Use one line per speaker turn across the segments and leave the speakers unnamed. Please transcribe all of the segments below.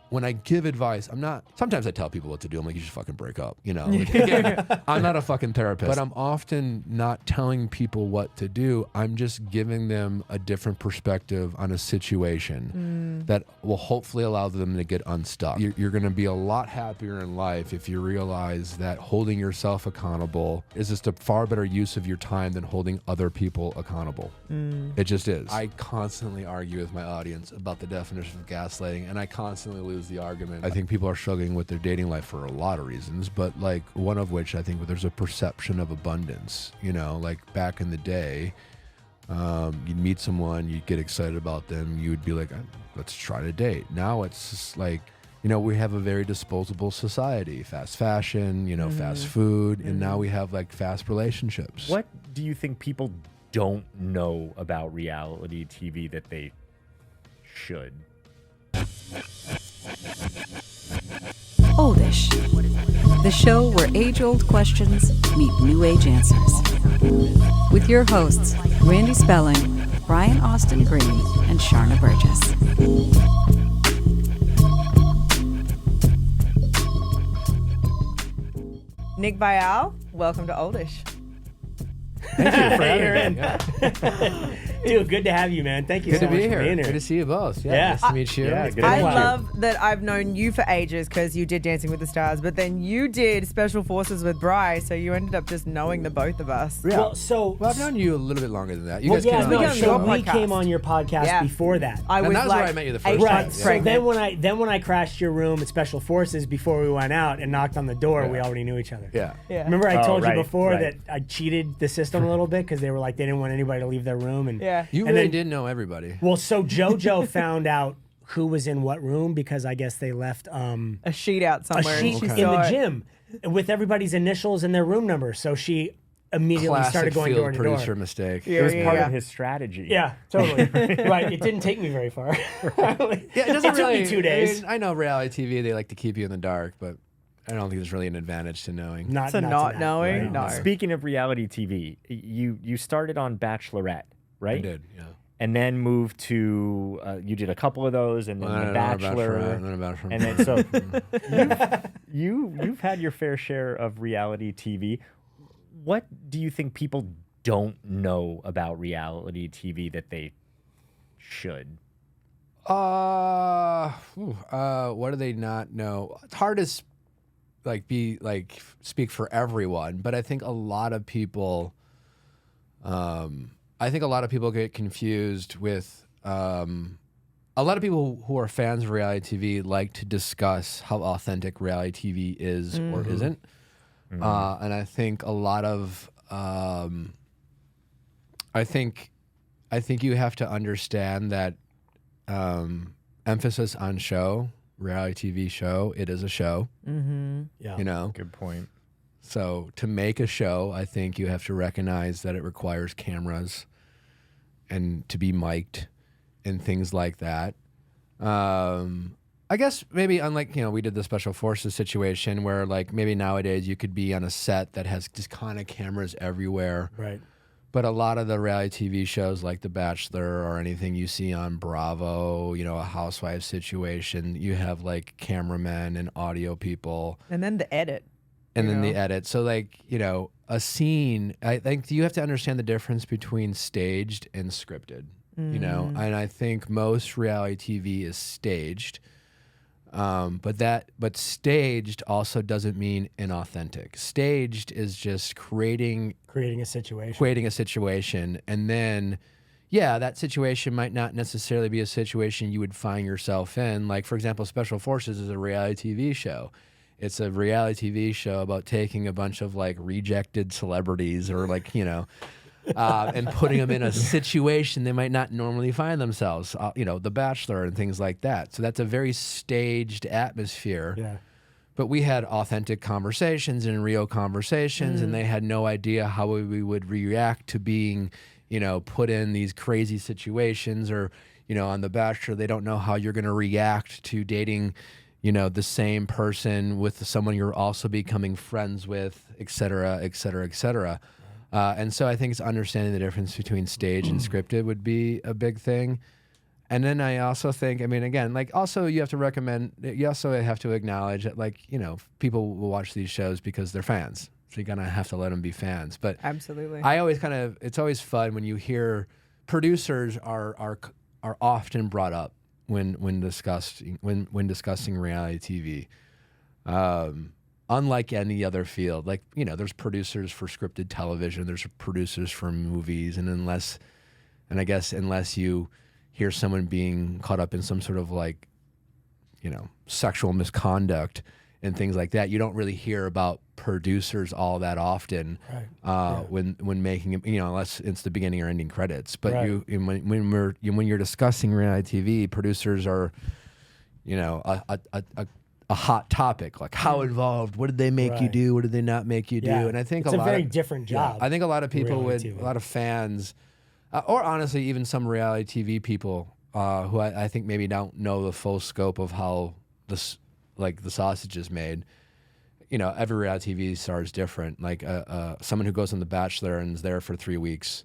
when I give advice, sometimes I tell people what to do. I'm like, you should fucking break up, you know? Like, again, I'm not a fucking therapist, but I'm often not telling people what to do. I'm just giving them a different perspective on a situation that will hopefully allow them to get unstuck. You're going to be a lot happier in life if you realize that holding yourself accountable is just a far better use of your time than holding other people accountable. It just is. I constantly argue with my audience about the definition of gaslighting, and I constantly lose the argument. I think people are struggling with their dating life for a lot of reasons, but like one of which I think there's a perception of abundance. You know, like back in the day, you'd meet someone, you'd get excited about them, you would be like, let's try to date. Now it's just like, you know, we have a very disposable society, fast fashion, you know, fast food, and now we have like fast relationships.
What do you think people don't know about reality TV that they should?
Oldish, the show where age-old questions meet new-age answers. With your hosts, Randy Spelling, Brian Austin Green, and Sharna Burgess.
Nick Viall, welcome to Oldish.
Thank you for having me.
Dude, good to have you, man. Thank you so
Good to
much
be
for
here.
being here.
Good to see you both. Yeah, nice to meet you.
Yeah,
It's
good
been
to
a
I
meet you.
while.
love that I've known you for ages because you did Dancing with the Stars, but then you did Special Forces with Bri, so you ended up just knowing the both of us.
Yeah.
Well,
I've known you a little bit longer than that. You
well,
guys
yeah,
came
we
on
got
the
on
show.
your
we
podcast.
came on your podcast
Yeah.
before that.
I
And
was
that was
like
where I met you the first
8
time.
months
So
pregnant.
then when I crashed your room at Special Forces before we went out and knocked on the door, we already knew each other.
Yeah.
Yeah.
Remember I
Oh,
told
right,
you before
right.
that I cheated the system a little bit because they were like they didn't want anybody to leave their room and
Yeah.
You
And
really
then-
did know everybody.
Well, so JoJo found out who was in what room because I guess they left
A sheet out
a
somewhere. and
sheet
she
in
saw
the
it.
gym with everybody's initials and their room number. So she immediately
Classic
started going door
field
to
producer
door.
mistake.
Yeah,
It was
yeah,
part
yeah.
of his strategy.
Yeah, totally. Right. It didn't take me very far.
Yeah, it doesn't
It took
really.
me 2 days.
I know reality TV; they like to keep you in the dark, but I don't think there's really an advantage to knowing.
Not
So
to
not
that,
knowing?
right?
No.
Speaking of reality TV, you started on Bachelorette, right?
I did, yeah.
And then moved to you did a couple of those, and then The Bachelor,
and then a Bachelor.
and then so you've had your fair share of reality TV. What do you think people don't know about reality TV that they should?
What do they not know? It's hard to speak for everyone, but I think a lot of people, get confused with. A lot of people who are fans of reality TV like to discuss how authentic reality TV is or isn't, and I think a lot of, I think you have to understand that. Emphasis on show, reality TV show, it is a show.
Yeah.
You know?
Good point.
So to make a show, I think you have to recognize that it requires cameras and to be mic'd and things like that. I guess maybe unlike, we did the Special Forces situation where like maybe nowadays you could be on a set that has just kind of cameras everywhere.
Right.
But a lot of the reality TV shows like The Bachelor or anything you see on Bravo, a housewife situation, you have like cameramen and audio people.
And then the edit.
And then
know?
the edit. So like, a scene, I think you have to understand the difference between staged and scripted, and I think most reality TV is staged. But staged also doesn't mean inauthentic. Staged is just creating
Creating a situation.
And then, that situation might not necessarily be a situation you would find yourself in. Like, for example, Special Forces is a reality TV show. It's a reality TV show about taking a bunch of like rejected celebrities or like, and putting them in a situation they might not normally find themselves, The Bachelor and things like that. So that's a very staged atmosphere.
Yeah.
But we had authentic conversations and real conversations, and they had no idea how we would react to being, put in these crazy situations or, on The Bachelor, they don't know how you're going to react to dating, the same person with someone you're also becoming friends with, et cetera, et cetera, et cetera. And so I think it's understanding the difference between stage and scripted would be a big thing. And then I also think, I mean, again, like also you also have to acknowledge that, like, you know, people will watch these shows because they're fans. So you're going to have to let them be fans. But
Absolutely.
I always it's always fun when you hear producers are often brought up when discussing reality TV. Unlike any other field, like, you know, there's producers for scripted television, there's producers for movies, and I guess unless you hear someone being caught up in some sort of, like, you know, sexual misconduct and things like that, you don't really hear about producers all that often.
Right.
When making, you know, unless it's the beginning or ending credits. But
Right.
when you're discussing reality TV, producers are, you know, a hot topic. Like, how involved? What did they make you
Right.
do? What did they not make you do?
Yeah.
And I think
it's
a
a
lot
very
of,
different job.
I think a lot of people
reality
would,
TV.
a lot of fans, or honestly, even some reality TV people who I think maybe don't know the full scope of how this, like, the sausage is made. You know, every reality TV star is different. Like someone who goes on The Bachelor and is there for 3 weeks,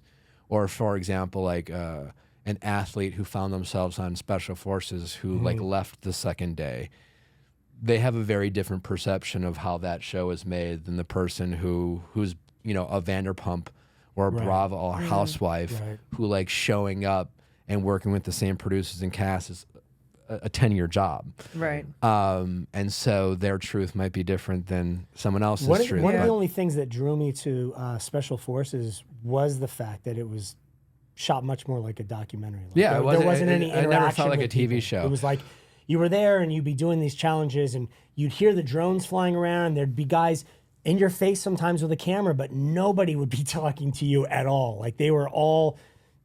or for example, like an athlete who found themselves on Special Forces who like left the second day. They have a very different perception of how that show is made than the person who's, you know, a Vanderpump or a
Right.
Bravo or a housewife
Right.
who, like, showing up and working with the same producers and cast is a 10-year job.
Right.
And so their truth might be different than someone else's
One
truth.
of
but-
the only things that drew me to Special Forces was the fact that it was shot much more like a documentary. Like,
Yeah,
there wasn't any
I never
interaction
felt like a
with
TV
people.
show.
It was like you were there and you'd be doing these challenges and you'd hear the drones flying around and there'd be guys in your face sometimes with a camera, but nobody would be talking to you at all. Like they were all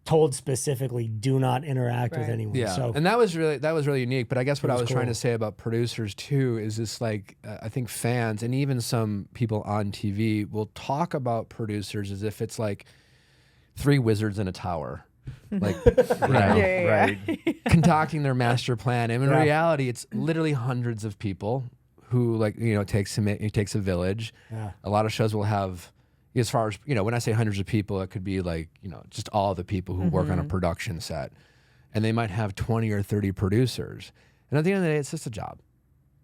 told specifically, do not interact with
Right.
anyone.
Yeah,
So
and that was really unique. But I guess what I
was
was trying
cool.
to say about producers too is this, like, I think fans and even some people on TV will talk about producers as if it's like three wizards in a tower, like, you know,
Yeah.
concocting their master plan. And in
Yeah.
reality, it's literally hundreds of people who, like, you know, it takes a village.
Yeah.
A lot of shows will have, as far as, you know, when I say hundreds of people, it could be like, you know, just all the people who work on a production set, and they might have 20 or 30 producers. And at the end of the day, it's just a job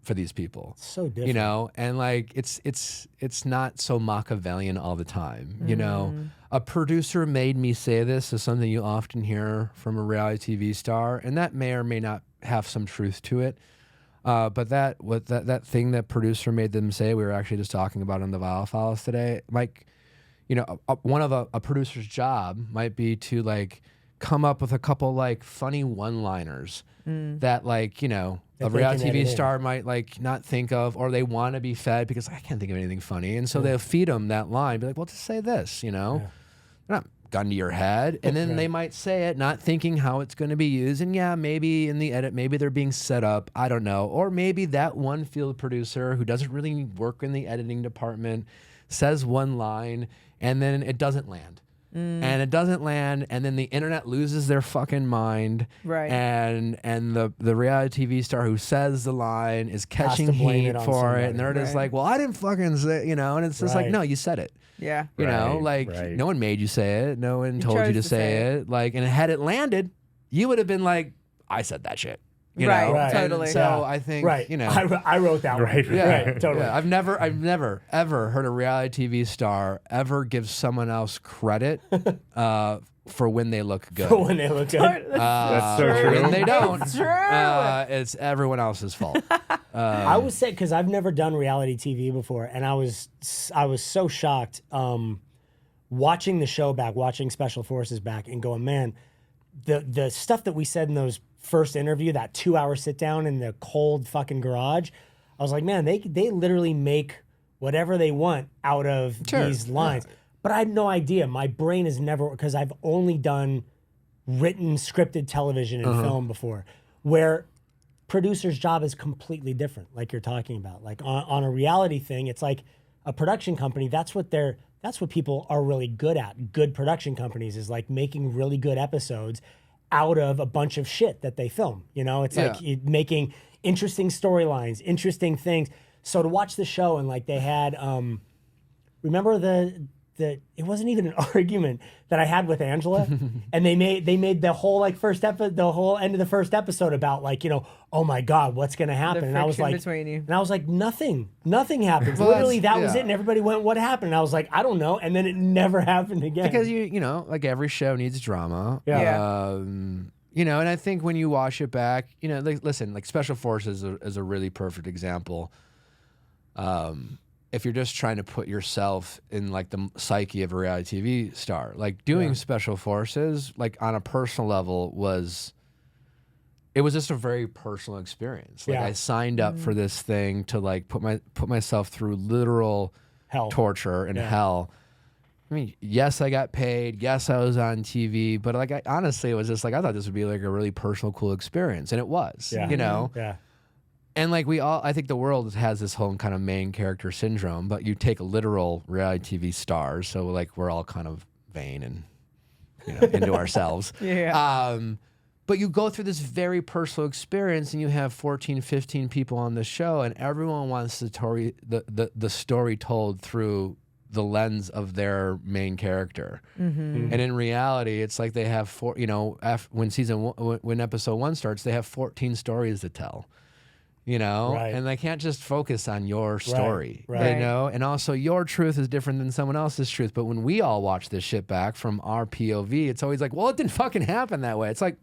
for these people.
so different.
You know, and like it's not so Machiavellian all the time. You know, a producer made me say this is something you often hear from a reality TV star, and that may or may not have some truth to it. But that thing that producer made them say, we were actually just talking about on the Viall Files today. Like, you know, one of a producer's job might be to, like, come up with a couple, like, funny one-liners that, like, you know,
That
a
they
reality
can
TV
edit in.
star might, like, not think of, or they want to be fed because I can't think of anything funny, and so they'll feed them that line, be like, well, just say this, you know. They're not gun to your head, and then they might say it not thinking how it's going to be used, and yeah, maybe in the edit, maybe they're being set up, I don't know, or maybe that one field producer who doesn't really work in the editing department says one line and then it doesn't land. And it doesn't land, and then the internet loses their fucking mind.
Right.
And the reality TV star who says the line is catching
to blame
heat
it on
for it, and
somebody.
they're just
Right.
like, well, I didn't fucking say, you know, and it's just like,
Right.
no, you said it.
Yeah.
You know,
Right,
like,
right.
no one made you say it. No one told you
chose
to
to
say
say
it. Like, and had it landed, you would have been like, I said that shit. You
Right,
know?
Right.
And
totally.
so
Yeah.
I think,
Right.
you know.
I wrote that
Right,
one.
Yeah,
Right. Totally.
yeah. I've never, ever heard a reality TV star ever give someone else credit for when they look good.
When they look good.
That's so true.
When they don't,
It's true.
it's everyone else's fault.
I would say, because I've never done reality TV before, and I was so shocked watching the show back, watching Special Forces back, and going, man, the stuff that we said in those first interview, that 2-hour sit down in the cold fucking garage, I was like, man, they literally make whatever they want out of
Sure.
these lines. But I had no idea. My brain has never, because I've only done written scripted television and film before, where producer's job is completely different, like you're talking about. Like on a reality thing, it's like a production company, that's what people are really good at. Good production companies is like making really good episodes out of a bunch of shit that they film. You know, it's like making interesting storylines, interesting things. So to watch the show, and like they had remember it wasn't even an argument that I had with Angela, and they made the whole like the whole end of the first episode about like, you know, oh my God, what's gonna happen? And I was like,
between you.
and I was like, nothing happens.
Well,
Literally, that was
yeah.
it. And everybody went, what happened? And I was like, I don't know. And then it never happened again.
Because you know, like every show needs drama.
Yeah.
You know, and I think when you watch it back, you know, like listen, like Special Forces is a really perfect example. If you're just trying to put yourself in like the psyche of a reality TV star, like doing Special Forces, like on a personal level it was just a very personal experience. Like I signed up for this thing to like put myself through literal
Hell.
torture and hell. I mean, yes, I got paid. Yes, I was on TV, but like honestly, it was just like I thought this would be like a really personal, cool experience, and it was.
Yeah.
You know.
Yeah.
And like I think the world has this whole kind of main character syndrome, but you take literal reality TV stars, so like we're all kind of vain and, you know, into ourselves.
Yeah.
But you go through this very personal experience and you have 14, 15 people on the show and everyone wants the story told through the lens of their main character. And in reality, it's like they have when episode 1 starts, they have 14 stories to tell. You know, and they can't just focus on your story,
Right.
you know, and also your truth is different than someone else's truth. But when we all watch this shit back from our POV, it's always like, well, it didn't fucking happen that way. It's like,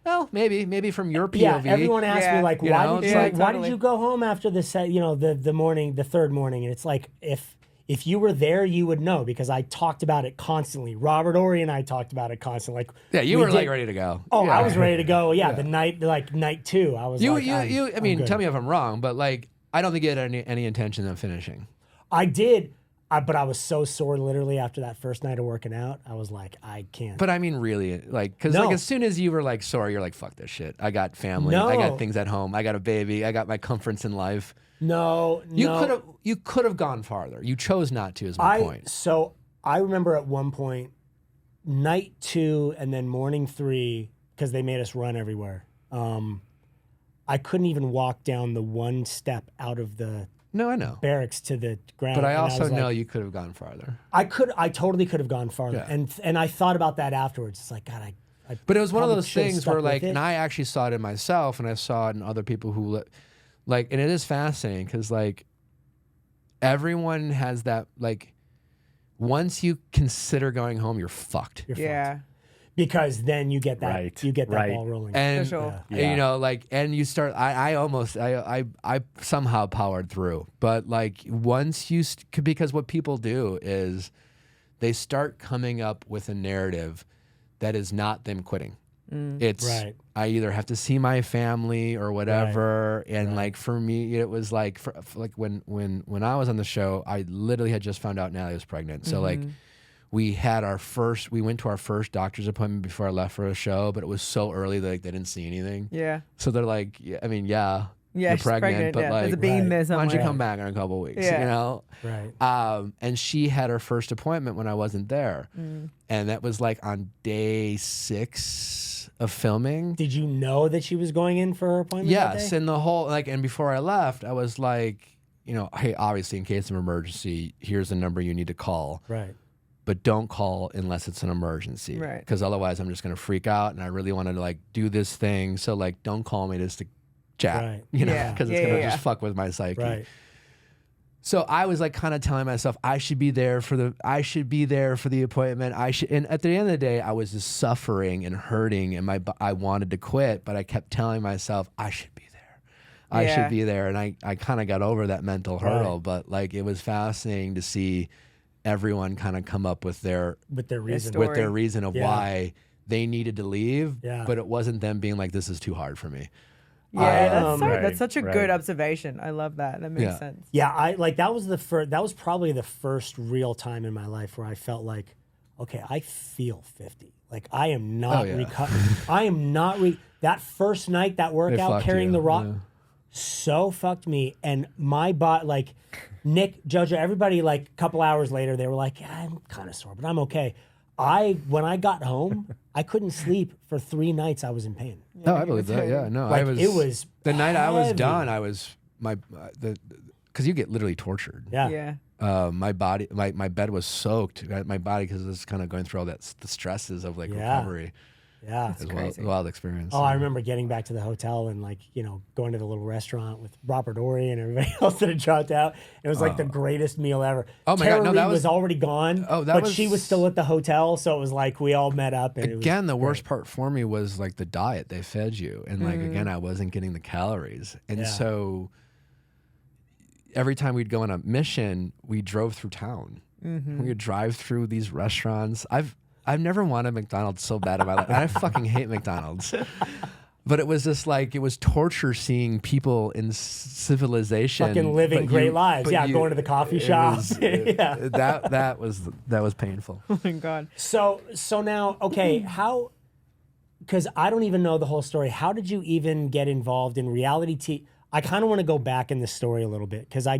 well, maybe from your POV.
Yeah, everyone asks me like,
You know, it's like-
why did you go home after the the third morning? And it's like, if you were there, you would know because I talked about it constantly. Robert Ory and I talked about it constantly. Like,
yeah, you were like ready to go.
Oh,
yeah.
I was ready to go. Yeah, the night 2, I was
I mean,
I'm
tell me
good.
if I'm wrong, but like, I don't think you had any intention of finishing.
I did, but I was so sore literally after that first night of working out. I was like, I can't.
But I mean, really, like, because
No.
like as soon as you were like sore, you're like, fuck this shit. I got family.
No.
I got things at home. I got a baby. I got my comforts in life.
No.
You could have gone farther. You chose not to. Is my point.
So I remember at one point, night 2 and then morning 3, because they made us run everywhere. I couldn't even walk down the one step out of the
No, I know.
barracks to the ground.
But I
and
also
was
know
like,
you could have gone farther.
I totally could have gone farther.
Yeah.
And I thought about that afterwards. It's like, God, I
But it was one of
probably
those
should've
things
stuck
where
with
like,
it.
and I actually saw it in myself, and I saw it in other people who, like, and it is fascinating because like, everyone has that like, once you consider going home, you're fucked.
You're
Yeah.
fucked. Because then you get that
Right.
ball rolling.
And
For sure.
and, you know, like, and you start. I somehow powered through, but like once you because what people do is they start coming up with a narrative that is not them quitting. It's
Right.
I either have to see my family or whatever, and like for me, it was like for like when I was on the show, I literally had just found out Natalie was pregnant, so like. We went to our first doctor's appointment before I left for a show, but it was so early that like, they didn't see anything.
Yeah.
So they're like, yeah, I mean, yeah,
Yeah,
you're
she's
pregnant, but
yeah.
like,
There's a beam there
why
somewhere.
don't you come back in a couple of weeks?
Yeah.
You know?
Right.
And she had her first appointment when I wasn't there. And that was like on day 6 of filming.
Did you know that she was going in for her appointment? that
Yes.
day?
And the whole, like, and before I left, I was like, you know, hey, obviously in case of emergency, here's the number you need to call.
Right.
But don't call unless it's an emergency.
Right.
Because otherwise I'm just going to freak out and I really want to like do this thing. So like, don't call me just to chat,
Right.
you know,
Yeah.
because it's
Yeah,
going to
yeah,
just
yeah.
fuck with my psyche.
Right.
So I was like kind of telling myself I should be there for the appointment. And at the end of the day, I was just suffering and hurting, and I wanted to quit, but I kept telling myself I should be there. I
Yeah.
should be there, and I kind of got over that mental hurdle.
Right.
But like, it was fascinating to see everyone kind of come up with their
reason.
story.
with their reason of
Yeah.
why they needed to leave.
Yeah.
But it wasn't them being like, this is too hard for me.
Yeah,
Right,
that's such a
right.
good observation. I love that. That makes
Yeah.
sense.
Yeah, I like that was probably the first real time in my life where I felt like, okay, I feel 50. Like I am not
yeah.
I am not that first night, that workout
fucked
carrying
you,
the rock
yeah.
so fucked me. And my body, like Nick, Jojo, everybody, like a couple hours later, they were like, yeah, I'm kind of sore, but I'm okay. When I got home, I couldn't sleep for 3 nights. I was in pain.
No, I believe that. Yeah, no,
Like, it was
the night I was
heavy.
done. I was because you get literally tortured.
Yeah.
Yeah.
My body, my bed was soaked. My body, because it was kind of going through all the stresses of like recovery.
Yeah.
It was a wild experience.
Oh, I remember getting back to the hotel and like, going to the little restaurant with Robert Ory and everybody else that had dropped out. It was like the greatest meal ever.
Oh my
Tara
God, no,
Reid
that
was already gone.
Oh, that
but
was-
she was still at the hotel, so it was like we all met up. And
Again, the worst part for me was like the diet they fed you, and like again, I wasn't getting the calories, and so every time we'd go on a mission, we drove through town. We would drive through these restaurants. I've never wanted McDonald's so bad in my life. I fucking hate McDonald's. But it was just like, it was torture seeing people in civilization.
fucking living great lives. Yeah, going to the coffee shop.
That was painful.
Oh my God.
So now, okay, how, because I don't even know the whole story. How did you even get involved in reality TV? I kind of want to go back in the story a little bit because I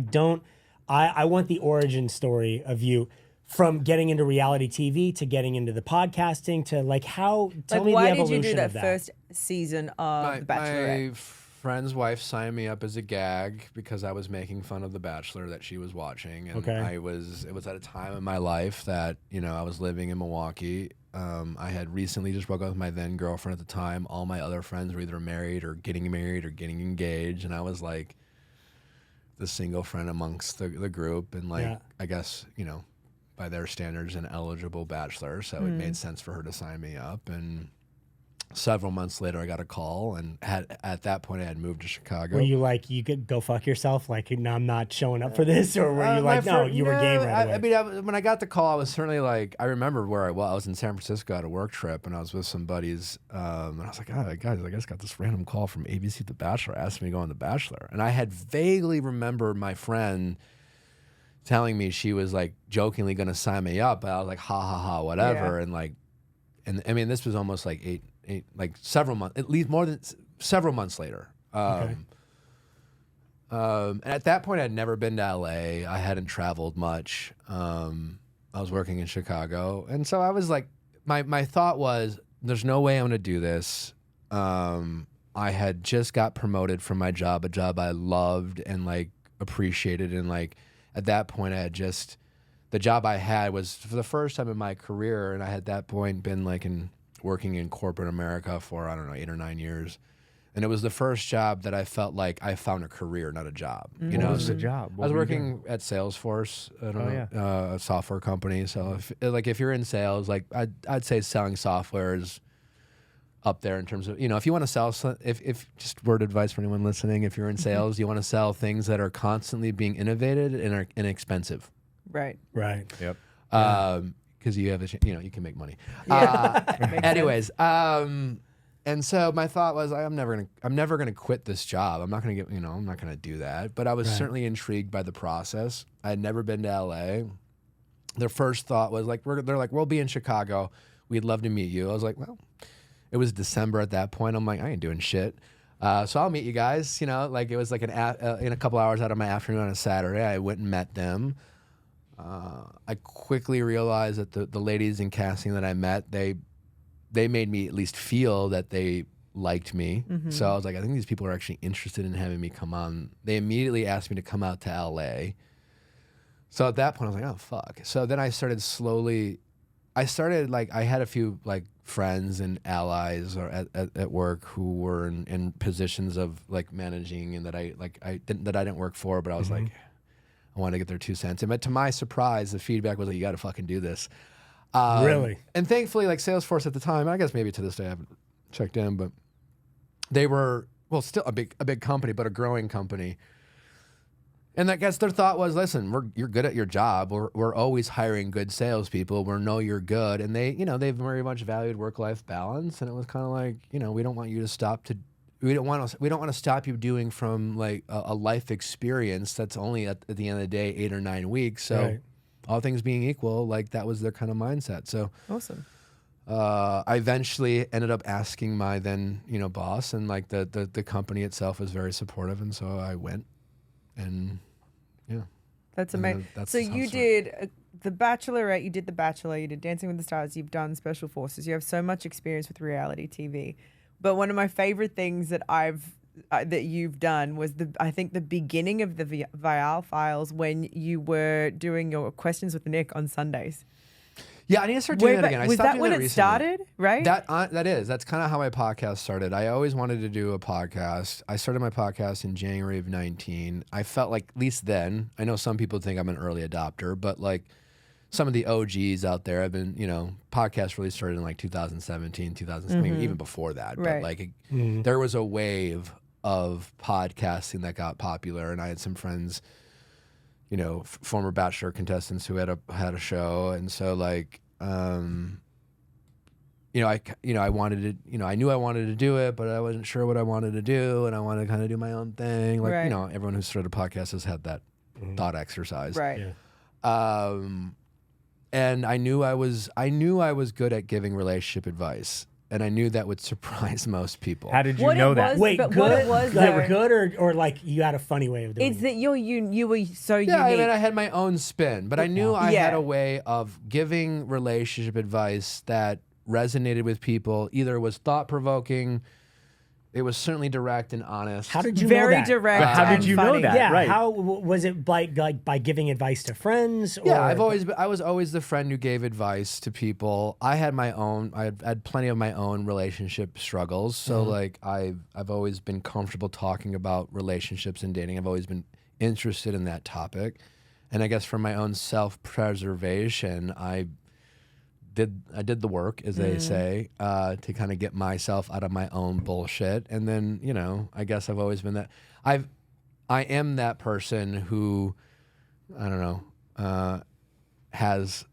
want the origin story of you from getting into reality TV to getting into the podcasting to like how, tell me the
why
evolution
did you do
of
that first season of The Bachelorette?
My friend's wife signed me up as a gag because I was making fun of The Bachelor that she was watching. And it was at a time in my life that, I was living in Milwaukee. I had recently just broke up with my then girlfriend at the time. All my other friends were either married or getting engaged. And I was like the single friend amongst the group. And like, I guess, by their standards, an eligible bachelor. So it made sense for her to sign me up. And several months later, I got a call, and at that point, I had moved to Chicago.
Were you like, you could go fuck yourself? Like, no, I'm not showing up for this? Or were you like, no, you were game right away?
I mean, when I got the call, I was certainly like, I remember where I was. I was in San Francisco at a work trip, and I was with some buddies. And I was like, oh, guys, I just got this random call from ABC The Bachelor asking me to go on The Bachelor. And I had vaguely remembered my friend telling me she was like jokingly going to sign me up, but I was like, ha, whatever. Yeah. And I mean, this was almost like several months, at least more than several months later. And at that point, I'd never been to LA. I hadn't traveled much. I was working in Chicago. And so I was like, my thought was, there's no way I'm going to do this. I had just got promoted from my job, a job I loved and like appreciated, and like, at that point, the job I had was for the first time in my career, and I had at that point been like working in corporate America for, I don't know, 8 or 9 years. And it was the first job that I felt like I found a career, not a job.
What was the job?
I was working at Salesforce, a software company. So if you're in sales, like I'd say selling software is up there in terms of, if you want to sell, if just word advice for anyone listening, if you're in sales, you want to sell things that are constantly being innovated and are inexpensive.
Right.
Yep.
Because you have you can make money. Anyways, and so my thought was, I'm never gonna quit this job. I'm not gonna I'm not gonna do that. But I was certainly intrigued by the process. I had never been to LA. Their first thought was like, they're like, we'll be in Chicago. We'd love to meet you. I was like, well. It was December at that point. I'm like, I ain't doing shit. So I'll meet you guys. It was like in a couple hours out of my afternoon on a Saturday. I went and met them. I quickly realized that the ladies in casting that I met, they made me at least feel that they liked me. So I was like, I think these people are actually interested in having me come on. They immediately asked me to come out to LA. So at that point, I was like, oh, fuck. So then I started I had a few like friends and allies or at work who were in positions of like managing, and that I didn't work for, but I was like, I wanted to get their 2 cents. But to my surprise, the feedback was like, you got to fucking do this.
Really?
And thankfully, like Salesforce at the time, I guess maybe to this day I haven't checked in, but they were, well, still a big company, but a growing company. And I guess their thought was, listen, you're good at your job. We're always hiring good salespeople. We know you're good. And they very much valued work-life balance. And it was kind of like, we don't want you to stop we don't want to stop you doing from like a life experience that's only at the end of the day 8 or 9 weeks. So all things being equal, like that was their kind of mindset. So
awesome.
I eventually ended up asking my then, boss, and like the company itself was very supportive. And so I went. And yeah,
that's amazing. So you did The Bachelorette, you did The Bachelor, you did Dancing with the Stars, you've done Special Forces. You have so much experience with reality TV. But one of my favorite things that I've that you've done was I think the beginning of the Viall Files when you were doing your questions with Nick on Sundays.
Yeah, I need to start doing that again. I
Was
stopped
that
doing
when
that
it
recently.
started, right?
That's kind of how my podcast started. I always wanted to do a podcast. I started my podcast in January of 19. I felt like, at least then, I know some people think I'm an early adopter, but like some of the OGs out there have been, podcasts really started in like 2017, 2016, even before that.
Right.
But like there was a wave of podcasting that got popular, and I had some friends, former Bachelor contestants who had a show, and so like, I wanted to, I knew I wanted to do it, but I wasn't sure what I wanted to do, and I wanted to kind of do my own thing. Like,
Right.
Everyone who started a podcast has had that thought exercise,
Right.
Yeah.
and I knew I was good at giving relationship advice, and I knew that would surprise most people.
How did you
What it
know that?
was-
Wait,
but
good?
what it was,
They
though-
were good, or like you had a funny way of doing
It's
it?
that you were so
Yeah,
unique.
I had my own spin, but I knew I
Yeah.
had a way of giving relationship advice that resonated with people. Either was thought-provoking, it was certainly direct and honest.
How did you
Very
know that?
direct.
How did
and
you know
funny.
that?
Yeah,
Right.
how was it by giving advice to friends? Or
Yeah, I was always the friend who gave advice to people. I had plenty of my own relationship struggles. So like I've always been comfortable talking about relationships and dating. I've always been interested in that topic. And I guess for my own self-preservation, I did the work, as they say, to kind of get myself out of my own bullshit. And then, I guess I've always been that. I am that person who, I don't know, has,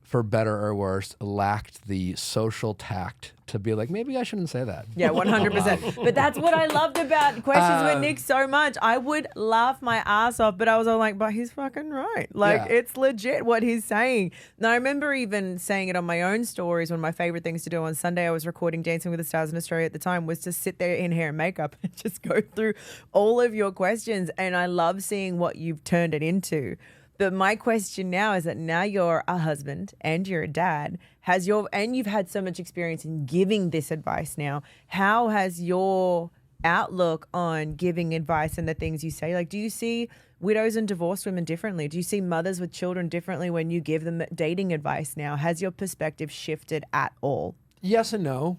for better or worse, lacked the social tact to be like, maybe I shouldn't say that.
Yeah, 100%. But that's what I loved about questions with Nick so much. I would laugh my ass off, but I was all like, but he's fucking right. Like,
Yeah.
it's legit what he's saying. And I remember even saying it on my own stories. One of my favorite things to do on Sunday, I was recording Dancing with the Stars in Australia at the time, was to sit there in hair and makeup and just go through all of your questions. And I love seeing what you've turned it into. But my question now is that now you're a husband and you're a dad. And you've had so much experience in giving this advice now. How has your outlook on giving advice and the things you say? Like, do you see widows and divorced women differently? Do you see mothers with children differently when you give them dating advice now? Has your perspective shifted at all?
Yes and no.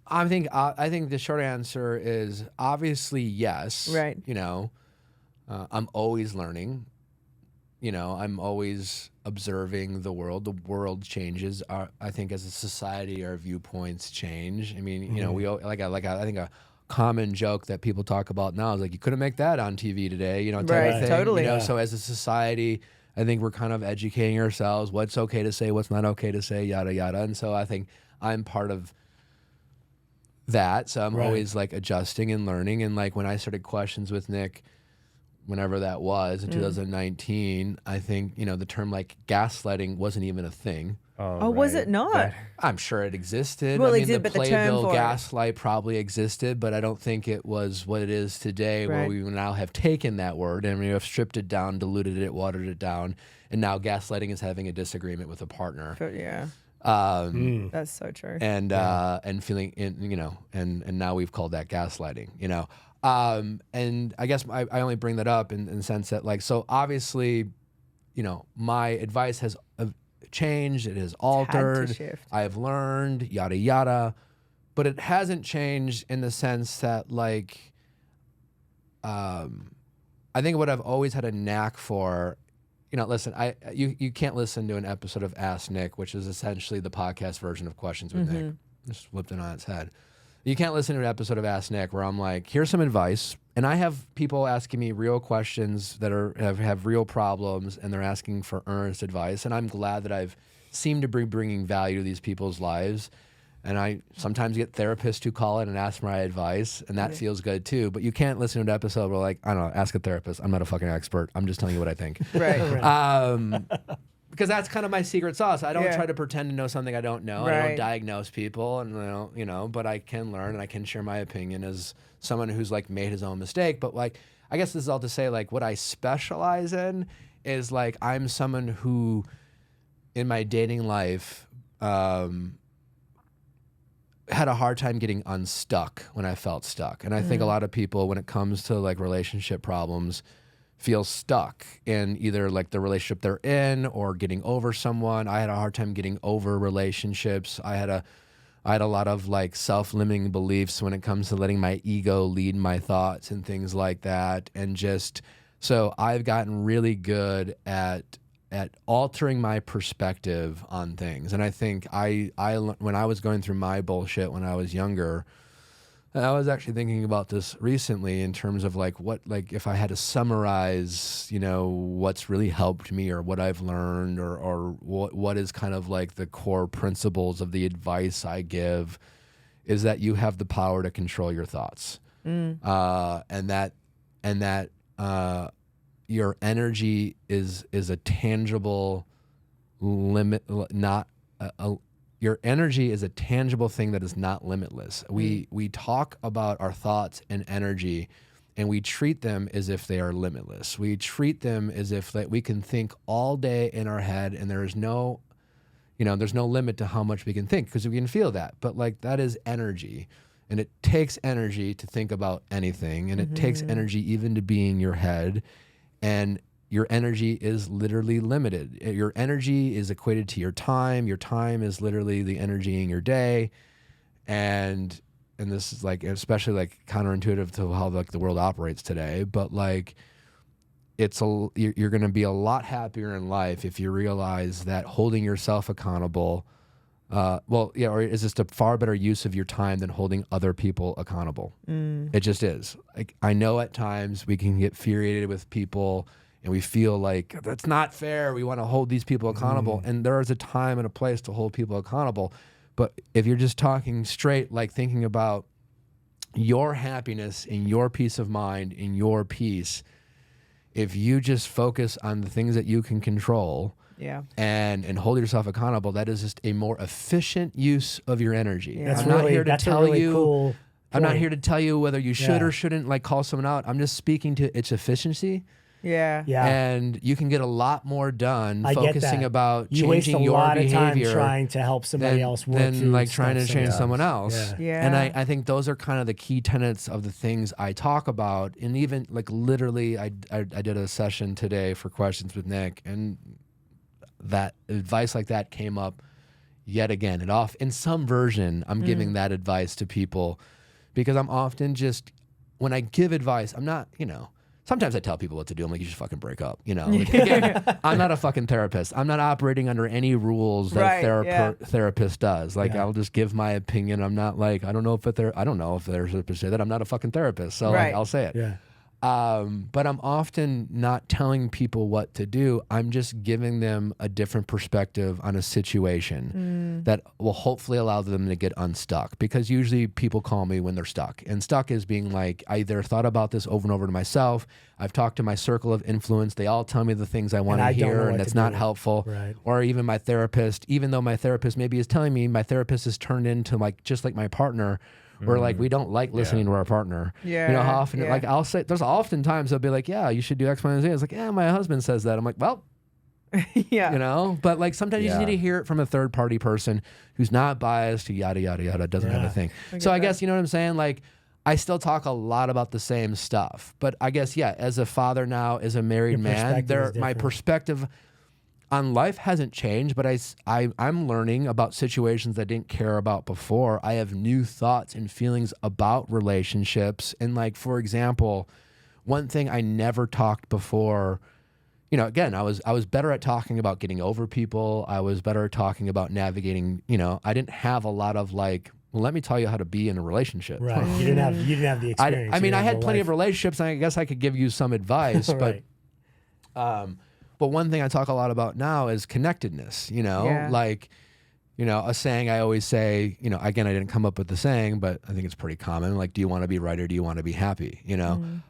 I think the short answer is obviously yes.
Right.
I'm always learning. I'm always observing the world. The world changes. I think as a society, our viewpoints change. I mean, we I think a common joke that people talk about now is like, you couldn't make that on TV today. Type
Right,
of thing.
totally.
So as a society, I think we're kind of educating ourselves. What's okay to say? What's not okay to say? Yada yada. And so I think I'm part of that. So I'm always like adjusting and learning. And like when I started questions with Nick, whenever that was in 2019, I think, the term like gaslighting wasn't even a thing.
Oh, was it not?
I'm sure it existed.
Well,
I
it
mean,
did,
the
but the term
playbill
for it.
gaslight probably existed, but I don't think it was what it is today, where
Right.
we now have taken that word and we have stripped it down, diluted it, watered it down, and now gaslighting is having a disagreement with a partner.
But yeah, that's so true.
And feeling and now we've called that gaslighting, and I guess I only bring that up in the sense that, like, so obviously, my advice has changed, it has altered,
shift.
I have learned, yada yada, but it hasn't changed in the sense that, like, I think what I've always had a knack for. Listen, you can't listen to an episode of Ask Nick, which is essentially the podcast version of Questions with Nick. Just flipped it on its head. You can't listen to an episode of Ask Nick where I'm like, here's some advice, and I have people asking me real questions that have real problems, and they're asking for earnest advice, and I'm glad that I've seemed to be bringing value to these people's lives. And I sometimes get therapists who call in and ask my advice, and that feels good too. But you can't listen to an episode where, like, I don't know, ask a therapist. I'm not a fucking expert. I'm just telling you what I think.
Right.
Because that's kind of my secret sauce. I don't
Yeah.
try to pretend to know something I don't know. I
Right.
don't diagnose people, and but I can learn and I can share my opinion as someone who's like made his own mistake. But like, I guess this is all to say, like, what I specialize in is, like, I'm someone who, in my dating life, had a hard time getting unstuck when I felt stuck. And I think a lot of people, when it comes to like relationship problems, feel stuck in either like the relationship they're in or getting over someone. I had a hard time getting over relationships. I had a lot of like self-limiting beliefs when it comes to letting my ego lead my thoughts and things like that. And just, so I've gotten really good at altering my perspective on things. And I think when I was going through my bullshit when I was younger, and I was actually thinking about this recently in terms of like if I had to summarize, you know, what's really helped me or what I've learned or what is kind of like the core principles of the advice I give, is that you have the power to control your thoughts. And that your energy is a tangible limit, your energy is a tangible thing that is not limitless. We talk about our thoughts and energy, and we treat them as if they are limitless. We treat them as if that we can think all day in our head, and there's no limit to how much we can think, because we can feel that. But like, that is energy, and it takes energy to think about anything, and it takes energy even to be in your head, and your energy is literally limited. Your energy is equated to your time. Your time is literally the energy in your day. And this is like, especially like counterintuitive to how like the world operates today. But like, you're going to be a lot happier in life if you realize that holding yourself accountable, or is just a far better use of your time than holding other people accountable. It just is. Like, I know at times we can get infuriated with people, and we feel like that's not fair. We want to hold these people accountable. And there is a time and a place to hold people accountable. But if you're just talking straight, like thinking about your happiness and your peace of mind and your peace, if you just focus on the things that you can control and hold yourself accountable, that is just a more efficient use of your energy.
That's
I'm not
really,
here to
that's
tell
a really
you.
cool
I'm not
point.
here to tell you whether you should or shouldn't like call someone out. I'm just speaking to its efficiency.
Yeah.
And you can get a lot more done
I get
focusing
that.
about
You waste
changing
a
your
lot
behavior
of time trying to help somebody else work
than
through
like trying to
stuff
change
sometimes.
someone else.
Yeah.
And I think those are kind of the key tenets of the things I talk about. And even like literally, I did a session today for questions with Nick, and that advice like that came up yet again. And in some version, I'm giving that advice to people, because I'm often just, when I give advice, I'm not, sometimes I tell people what to do. I'm like, you should fucking break up. Like, again, I'm not a fucking therapist. I'm not operating under any rules that therapist does. Like, I'll just give my opinion. I'm not like, I don't know if there's a say that I'm not a fucking therapist. So like, I'll say it.
Yeah.
But I'm often not telling people what to do. I'm just giving them a different perspective on a situation that will hopefully allow them to get unstuck. Because usually people call me when they're stuck. And stuck is being like, I either thought about this over and over to myself. I've talked to my circle of influence. They all tell me the things I want to hear, and it's not helpful.
Right.
Or even my therapist, even though my therapist maybe is telling me, my therapist is turned into like, just like my partner, where like we don't like listening to our partner.
Yeah.
How often, like I'll say, there's often times they'll be like, yeah, you should do X, Y, and Z. It's like, yeah, my husband says that. I'm like, well, but like sometimes you just need to hear it from a third party person who's not biased, who yada, yada, yada, doesn't have a thing. So I guess, you know what I'm saying? Like, I still talk a lot about the same stuff, but I guess, as a father now, as a married man, my perspective on life hasn't changed, but I'm learning about situations I didn't care about before. I have new thoughts and feelings about relationships. And like, for example, one thing I never talked before, again, I was better at talking about getting over people. I was better at talking about navigating, I didn't have a lot of like, well, let me tell you how to be in a relationship.
Right. You didn't have the experience.
I mean, I had plenty of relationships, and I guess I could give you some advice,
right.
But one thing I talk a lot about now is connectedness, like, a saying I always say, again, I didn't come up with the saying, but I think it's pretty common. Like, do you want to be right or do you want to be happy? And,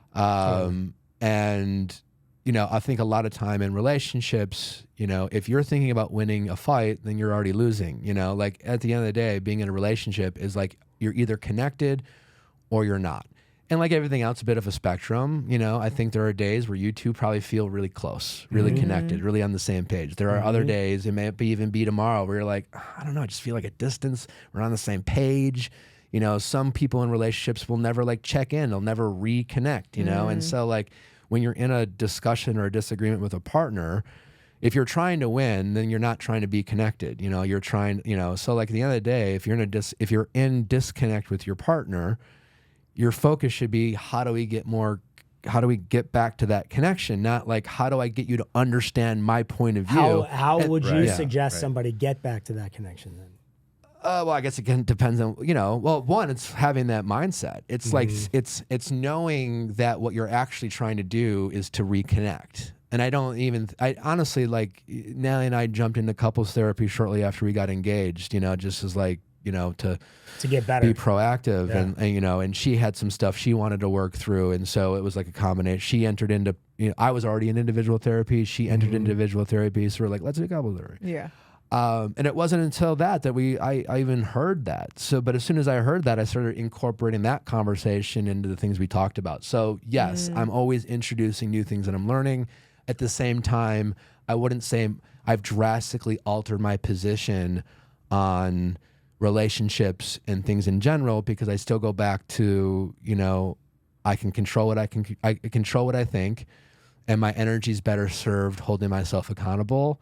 I think a lot of time in relationships, if you're thinking about winning a fight, then you're already losing, like at the end of the day, being in a relationship is like, you're either connected or you're not. And like everything else, a bit of a spectrum. You know, I think there are days where you two probably feel really close, really connected, really on the same page. There are other days, it may even be tomorrow, where you're like, I don't know, I just feel like a distance. We're on the same page. You know, some people in relationships will never like check in. They'll never reconnect, you know? And so like when you're in a discussion or a disagreement with a partner, if you're trying to win, then you're not trying to be connected. You know, you're trying, you know, so like at the end of the day, if you're in disconnect with your partner, your focus should be, how do we get back to that connection? Not like, how do I get you to understand my point of view?
How would you suggest somebody get back to that connection then?
Well, I guess again, depends on, you know, well, one, it's having that mindset. It's like, it's knowing that what you're actually trying to do is to reconnect. And I honestly, like, Natalie and I jumped into couples therapy shortly after we got engaged, you know, just as like, you know, to
get better,
be proactive. And you know, and she had some stuff she wanted to work through. And so it was like a combination. She entered into, you know, I was already in individual therapy. She entered into individual therapy. So we're like, let's do couples therapy.
Yeah.
And it wasn't until that I even heard that. So, but as soon as I heard that, I started incorporating that conversation into the things we talked about. So yes, I'm always introducing new things that I'm learning. At the same time, I wouldn't say I've drastically altered my position on relationships and things in general, because I still go back to, you know, I can control what I control what I think, and my energy is better served holding myself accountable.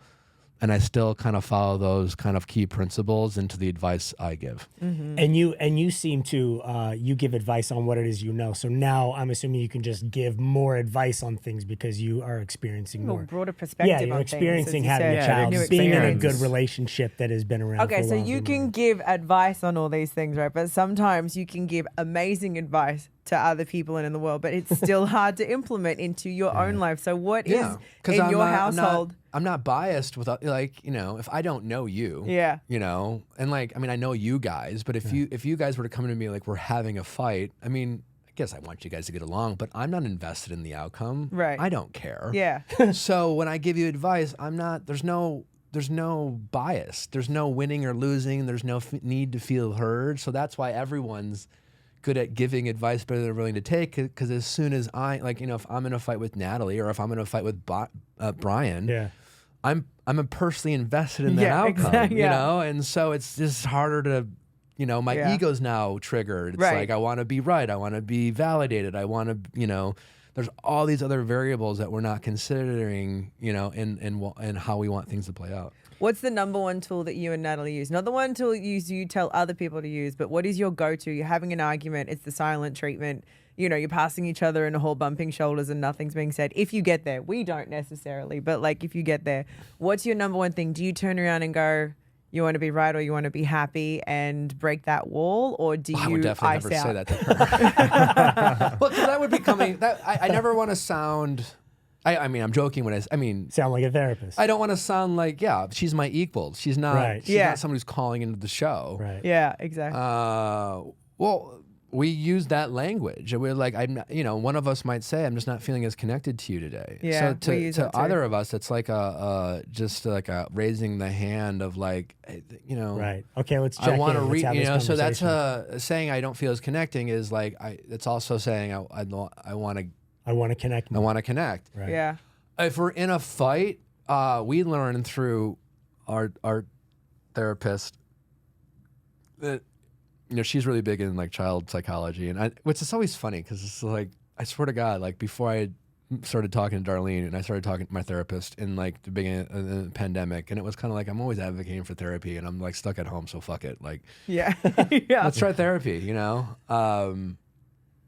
And I still kind of follow those kind of key principles into the advice I give.
And you seem to you give advice on what it is you know. So now I'm assuming you can just give more advice on things because you are experiencing more
broader perspective.
Yeah, you're
on
experiencing
things,
having a child,
new
being in a
experience.
good relationship that has been around.
Okay,
for
so
longer
you
than
can give advice on all these things, right? But sometimes you can give amazing advice to other people and in the world, but it's still hard to implement into your own life. So what is in your household?
I'm not biased with, like, you know, if I don't know you, you know, and like, I mean, I know you guys, but if you guys were to come to me like we're having a fight, I mean, I guess I want you guys to get along, but I'm not invested in the outcome.
Right.
I don't care.
Yeah.
So when I give you advice, there's no bias. There's no winning or losing. There's no need to feel heard. So that's why everyone's good at giving advice better than they're willing to take, because as soon as I, like, you know, if I'm in a fight with Natalie or if I'm in a fight with Brian, I'm personally invested in that outcome, you know? And so it's just harder to, you know, my ego's now triggered. It's like, I want to be right. I want to be validated. I want to, you know, there's all these other variables that we're not considering, you know, and how we want things to play out.
What's the number one tool that you and Natalie use? Not the one tool you tell other people to use, but what is your go-to? You're having an argument. It's the silent treatment. You know, you're passing each other in a whole bumping shoulders and nothing's being said. If you get there, we don't necessarily, but like if you get there, what's your number one thing? Do you turn around and go, you want to be right or you want to be happy and break that wall, or do you
I would definitely never say that to her. Well, because that would be coming. I never want to sound. I mean, I'm joking when I mean,
sound like a therapist.
I don't want to sound like, she's my equal. She's not. She's not somebody who's calling into the show.
Right.
Yeah. Exactly.
Well, we use that language. And we're like, I'm not, you know, one of us might say, I'm just not feeling as connected to you today.
Yeah,
so
we use that
to
too.
either of us, it's like just like a raising the hand of like, you know.
Right. Okay, let's check
I want to
in. Let's have
you
this
know, so that's
conversation.
saying I don't feel as connecting is like, it's also saying I want to
connect more.
I want to connect.
Right.
Yeah.
If we're in a fight, we learn through our therapist that, you know, she's really big in like child psychology, and which is always funny because it's like, I swear to God, like before I started talking to Darlene and I started talking to my therapist in like the beginning of the pandemic, and it was kind of like, I'm always advocating for therapy and I'm like stuck at home, so fuck it, like let's try therapy, you know.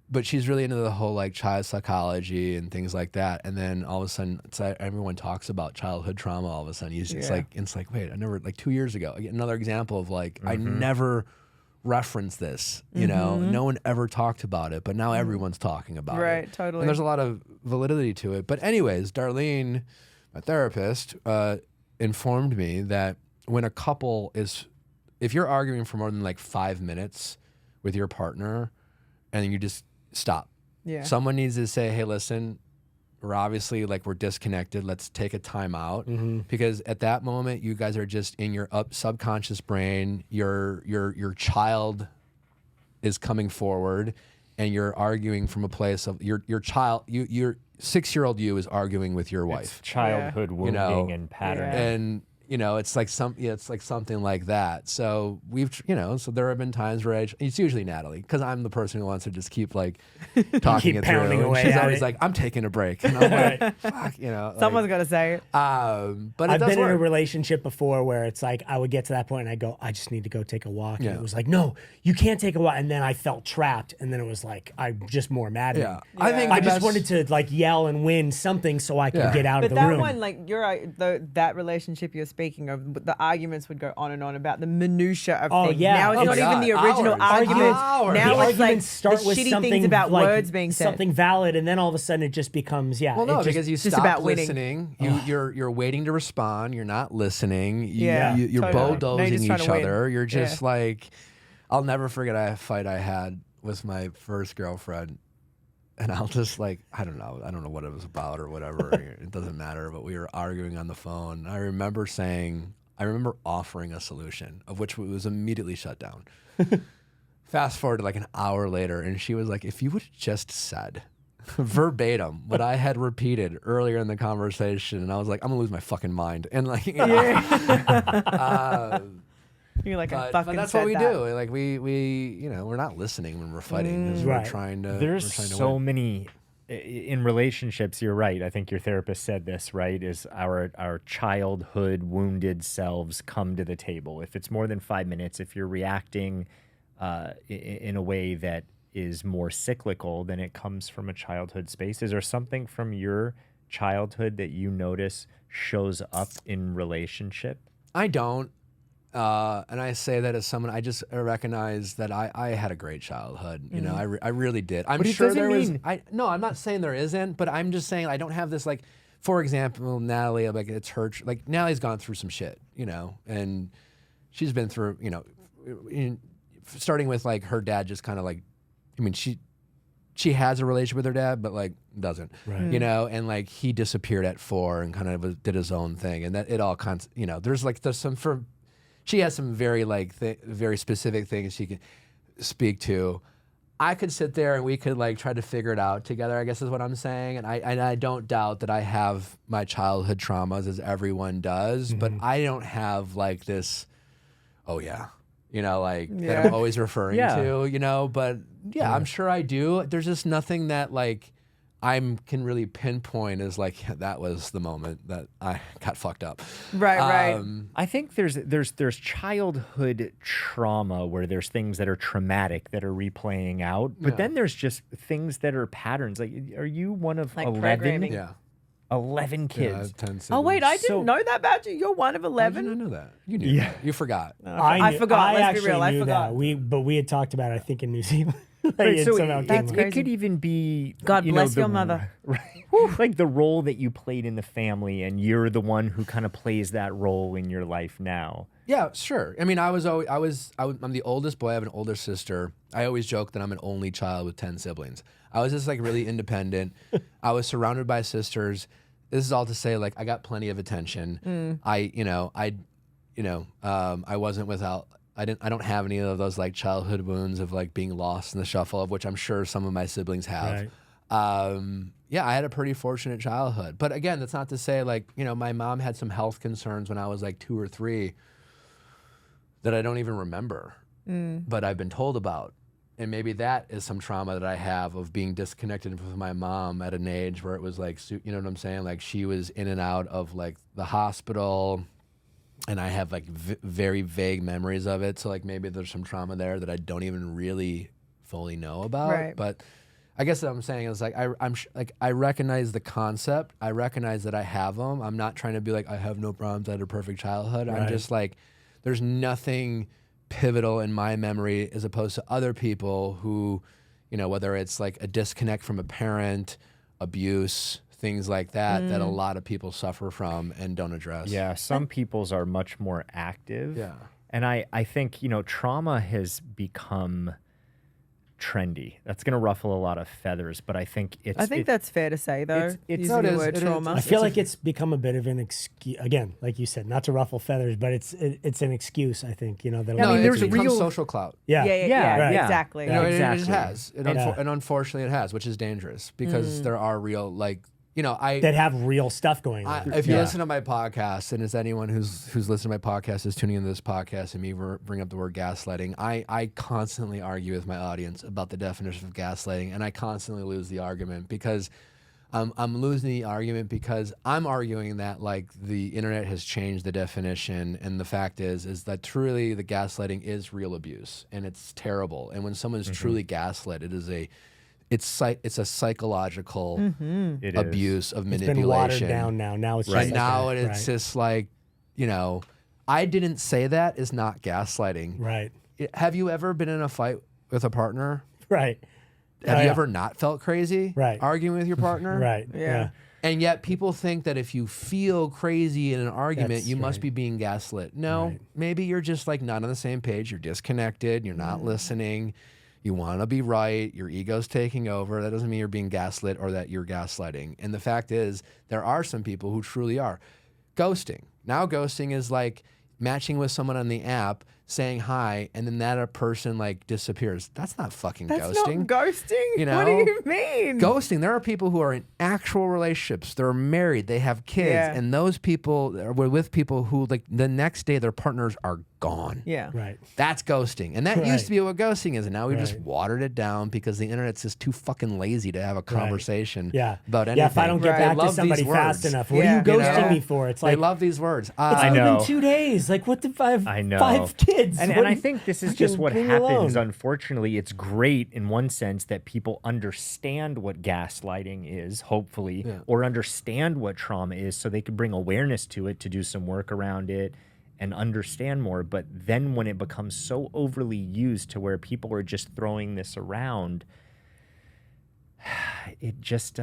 But she's really into the whole like child psychology and things like that. And then all of a sudden, it's like everyone talks about childhood trauma. All of a sudden, it's like, wait, I never, like 2 years ago, another example of like, I never referenced this, you know, no one ever talked about it, but now everyone's talking about it.
Right, totally.
And there's a lot of validity to it. But anyways, Darlene, my therapist, informed me that when a couple if you're arguing for more than like 5 minutes with your partner and you just stop.
Yeah.
Someone needs to say, hey, listen, we're disconnected. Let's take a time out. Because at that moment, you guys are just in your subconscious brain. Your child is coming forward, and you're arguing from a place of your child, your 6-year-old you is arguing with your wife.
Childhood wounding and pattern.
And it's like it's like something like that. So so there have been times where it's usually Natalie, because I'm the person who wants to just keep like talking
Keep
it
pounding
through.
away
And she's
at
always
it.
like, I'm taking a break, and I'm like, fuck,
Someone's got to say it.
But
I've
it does
been in a
work.
relationship before where it's like I would get to that point and I go, I just need to go take a walk.
Yeah.
And it was like, no, you can't take a walk. And then I felt trapped. And then it was like, I'm just more mad at
Yeah.
him.
I think
I
the
just
best-
wanted to like yell and win something so I could
Yeah.
get out
But
of the
that
room.
one, like you're right, that relationship you're speaking of, the arguments would go on and on about the minutia of
Oh,
things.
yeah.
Now it's
Oh
not
my
even the
God,
original
hours.
arguments.
Hours.
Now
the
it's like
arguments start
the
with
shitty
something
things about
like
words being said.
something valid, and then all of a sudden it just becomes
Well, no,
it just-
because you
just
stop
about winning.
listening. You're waiting to respond. You're not listening.
Yeah,
You're
totally. Now you're
bulldozing
just trying
each
to win.
other. You're just
Yeah.
like, I'll never forget a fight I had with my first girlfriend, and I'll just like, I don't know what it was about or whatever. It doesn't matter. But we were arguing on the phone. I remember offering a solution, of which was immediately shut down. Fast forward to like an hour later, and she was like, if you would have just said verbatim what I had repeated earlier in the conversation, and I was like, I'm gonna lose my fucking mind. And like,
You're like, I
but
fucking
that's
said
what we
that.
do. Like we we're not listening when we're fighting. 'Cause
Right.
We're trying to.
There's
we're trying to
so
win.
many in relationships. You're right. I think your therapist said this, right? Is our childhood wounded selves come to the table. If it's more than 5 minutes, if you're reacting in a way that is more cyclical, then it comes from a childhood space. Is there something from your childhood that you notice shows up in relationship?
I don't. And I say that as someone, I just recognize that I had a great childhood. You know, I really did. I'm
But it
sure
doesn't
there was.
mean-
No, I'm not saying there isn't, but I'm just saying I don't have this like. For example, Natalie, like it's her. Like Natalie's gone through some shit, and she's been through, starting with like her dad, just kind of like, I mean, she has a relationship with her dad, but like doesn't,
Right.
and like he disappeared at 4 and kind of did his own thing, and that it all there's some she has some very like very specific things she can speak to. I could sit there and we could like try to figure it out together, I guess is what I'm saying. And I don't doubt that I have my childhood traumas as everyone does, but I don't have like this, oh yeah, that I'm always referring to, but yeah, I'm sure I do. There's just nothing that like I can really pinpoint as like, that was the moment that I got fucked up.
Right.
I think there's childhood trauma where there's things that are traumatic that are replaying out, but then there's just things that are patterns. Like, are you one of
Like
11?
programming.
Yeah.
11
Yeah, I have
kids.
10 siblings.
Oh wait, I didn't
So-
know that about you. You're one of
How did
11.
you not know that? You knew that. You forgot.
I forgot.
I
Let's
actually
be real. I
knew
forgot.
that. But we had talked about it, I think, in New Zealand. Like,
Right,
it
so
somehow
it,
came
That's
up.
crazy.
it could even be
God bless
the-
your mother.
right? Like the role that you played in the family, and you're the one who kind of plays that role in your life now.
Yeah, sure. I mean, I'm the oldest boy. I have an older sister. I always joke that I'm an only child with 10 siblings. I was just like really independent. I was surrounded by sisters. This is all to say, like, I got plenty of attention. I wasn't without. I don't have any of those like childhood wounds of like being lost in the shuffle, of which I'm sure some of my siblings have.
Right.
Yeah, I had a pretty fortunate childhood. But again, that's not to say like, my mom had some health concerns when I was like 2 or 3 that I don't even remember, but I've been told about. And maybe that is some trauma that I have of being disconnected with my mom at an age where it was like, you know what I'm saying? Like she was in and out of like the hospital, and I have like very vague memories of it. So like maybe there's some trauma there that I don't even really fully know about.
Right.
But I guess what I'm saying is like I recognize the concept. I recognize that I have them. I'm not trying to be like I have no problems. I had a perfect childhood. I'm
Right.
just like there's nothing pivotal in my memory as opposed to other people who, whether it's like a disconnect from a parent, abuse, things like that, that a lot of people suffer from and don't address.
Yeah, some people's are much more active.
Yeah.
And I think, trauma has become trendy. That's going to ruffle a lot of feathers, but I think it's.
I think that's fair to say, though.
it's-
using
no, it
the
is.
word
It is.
trauma.
I feel like it's become a bit of an excuse. Again, like you said, not to ruffle feathers, but it's an excuse. I think that.
I
No,
mean,
there's
there's
a
real-
social clout.
Yeah.
Yeah,
right.
exactly.
You know, it
Exactly.
just has.
Yeah.
And unfortunately, it has, which is dangerous because there are real, like, you know,
That have real stuff going on.
if you listen to my podcast, and as anyone who's listened to my podcast is tuning into this podcast and me bring up the word gaslighting, I constantly argue with my audience about the definition of gaslighting, and I constantly lose the argument because I'm losing the argument because I'm arguing that like the internet has changed the definition, and the fact is that truly the gaslighting is real abuse and it's terrible. And when someone's truly gaslit, it's a psychological
It is.
abuse of
It's
manipulation.
been watered down now. Now it's
Right
just
now,
like
it's just like, you know, I didn't say that is not gaslighting.
right,
Have you ever been in a fight with a partner?
right,
Have
Oh,
you
yeah.
ever not felt crazy?
Right.
Arguing with your partner?
right,
Yeah.
And yet people think that if you feel crazy in an argument,
That's
you must
right.
be being gaslit. No,
Right.
maybe you're just like not on the same page. You're disconnected. You're not listening. You want to be right. Your ego's taking over. That doesn't mean you're being gaslit or that you're gaslighting. And the fact is, there are some people who truly are. Ghosting. Now ghosting is like matching with someone on the app, saying hi, and then that person like disappears. That's not fucking
That's
ghosting.
not ghosting.
You
What do
know?
you mean?
Ghosting. There are people who are in actual relationships. They're married. They have kids,
Yeah.
and those people were with people who like the next day their partners are gone.
Yeah.
right.
That's ghosting, and that
Right.
used to be what ghosting is, and now we've just
Right.
watered it down because the internet's just too fucking lazy to have a conversation
Yeah.
about anything.
Yeah, if I don't get
Right.
They
back to
love
somebody
these
fast
words.
enough, what
Yeah.
are you ghosting
You know?
me for? It's
They
like
love these words.
it's
I
only
know.
been 2 days. Like what the five?
I know.
5 kids.
And
What-
I think this is just
fucking
what
leave me
happens.
alone.
Unfortunately, it's great in one sense that people understand what gaslighting is, hopefully, or understand what trauma is so they could bring awareness to it to do some work around it and understand more. But then when it becomes so overly used to where people are just throwing this around, it just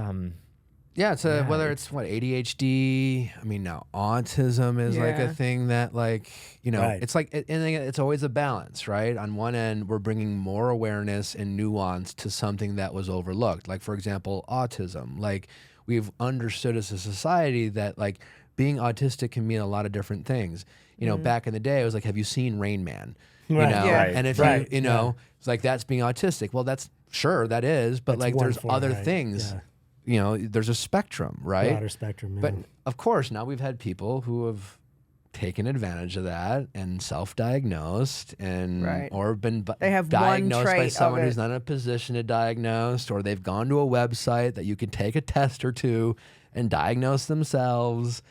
Yeah, it's whether it's what ADHD. I mean, now autism is like
Yeah.
a thing that, like, you know,
Right.
it's like, and it's always a balance, right? On one end, we're bringing more awareness and nuance to something that was overlooked. Like, for example, autism. Like, we've understood as a society that like being autistic can mean a lot of different things. You know, back in the day, it was like, have you seen Rain Man? You
Right.
know,
Yeah.
Right.
and if
Right.
you know, it's like that's being autistic. Well, that's sure that is, but
That's
like
one
there's
form,
other
right.
things.
Yeah.
You know, there's a spectrum, right?
Broader spectrum. Yeah.
But of course, now we've had people who have taken advantage of that and self-diagnosed and
Right.
or been
They have one
diagnosed by
trait of
someone who's
it.
not in a position to diagnose, or they've gone to a website that you can take a test or two and diagnose themselves.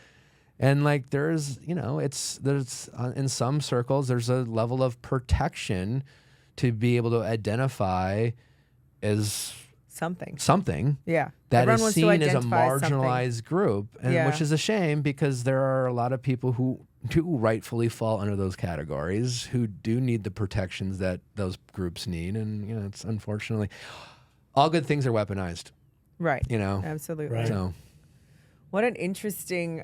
And like there's, you know, there's in some circles there's a level of protection to be able to identify as
Something. Yeah.
that
Everyone
is
wants to
seen as a
identify as something.
marginalized group, and
Yeah.
which is a shame because there are a lot of people who do rightfully fall under those categories who do need the protections that those groups need, and you know, it's unfortunately all good things are weaponized.
Right.
You know,
Absolutely.
Right.
so
What an interesting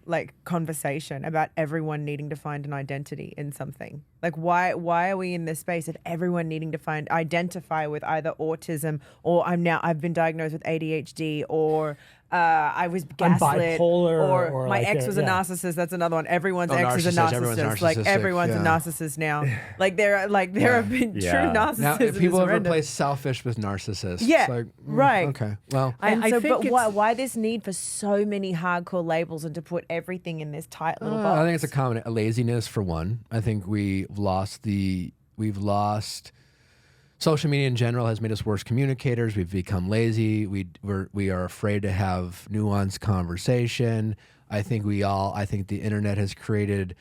like conversation about everyone needing to find an identity in something. Like why are we in this space of everyone needing to identify with either autism or I've been diagnosed with ADHD or I was
I'm
gaslit
bipolar
or my
like
ex was a
yeah.
narcissist. That's another one. Everyone's
Oh,
ex is a
narcissist. Everyone's
narcissist. Like
narcissistic.
everyone's a
Yeah.
narcissist now. Like there have been
Yeah.
true narcissists.
now if people
is
have
horrendous.
replaced selfish with narcissist,
Yeah,
it's like,
right.
Okay, well,
And
I
so,
think
but why this need for so many hardcore labels and to put everything in this tight little box?
I think it's a laziness for one. I think we've lost social media in general has made us worse communicators. We've become lazy. We are afraid to have nuanced conversation. I think the internet has created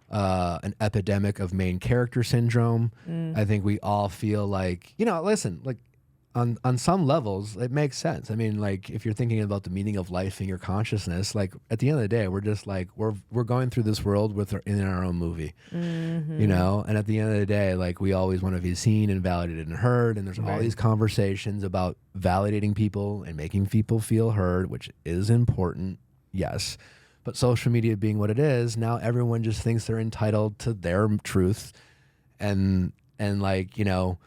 an epidemic of main character syndrome. I think we all feel like, you know, listen, like on some levels, it makes sense. I mean, like if you're thinking about the meaning of life in your consciousness, like at the end of the day, we're just like we're going through this world in our own movie, you know. And at the end of the day, like we always want to be seen and validated and heard. And there's all these conversations about validating people and making people feel heard, which is important, yes. But social media being what it is, now everyone just thinks they're entitled to their truth, and like, you know,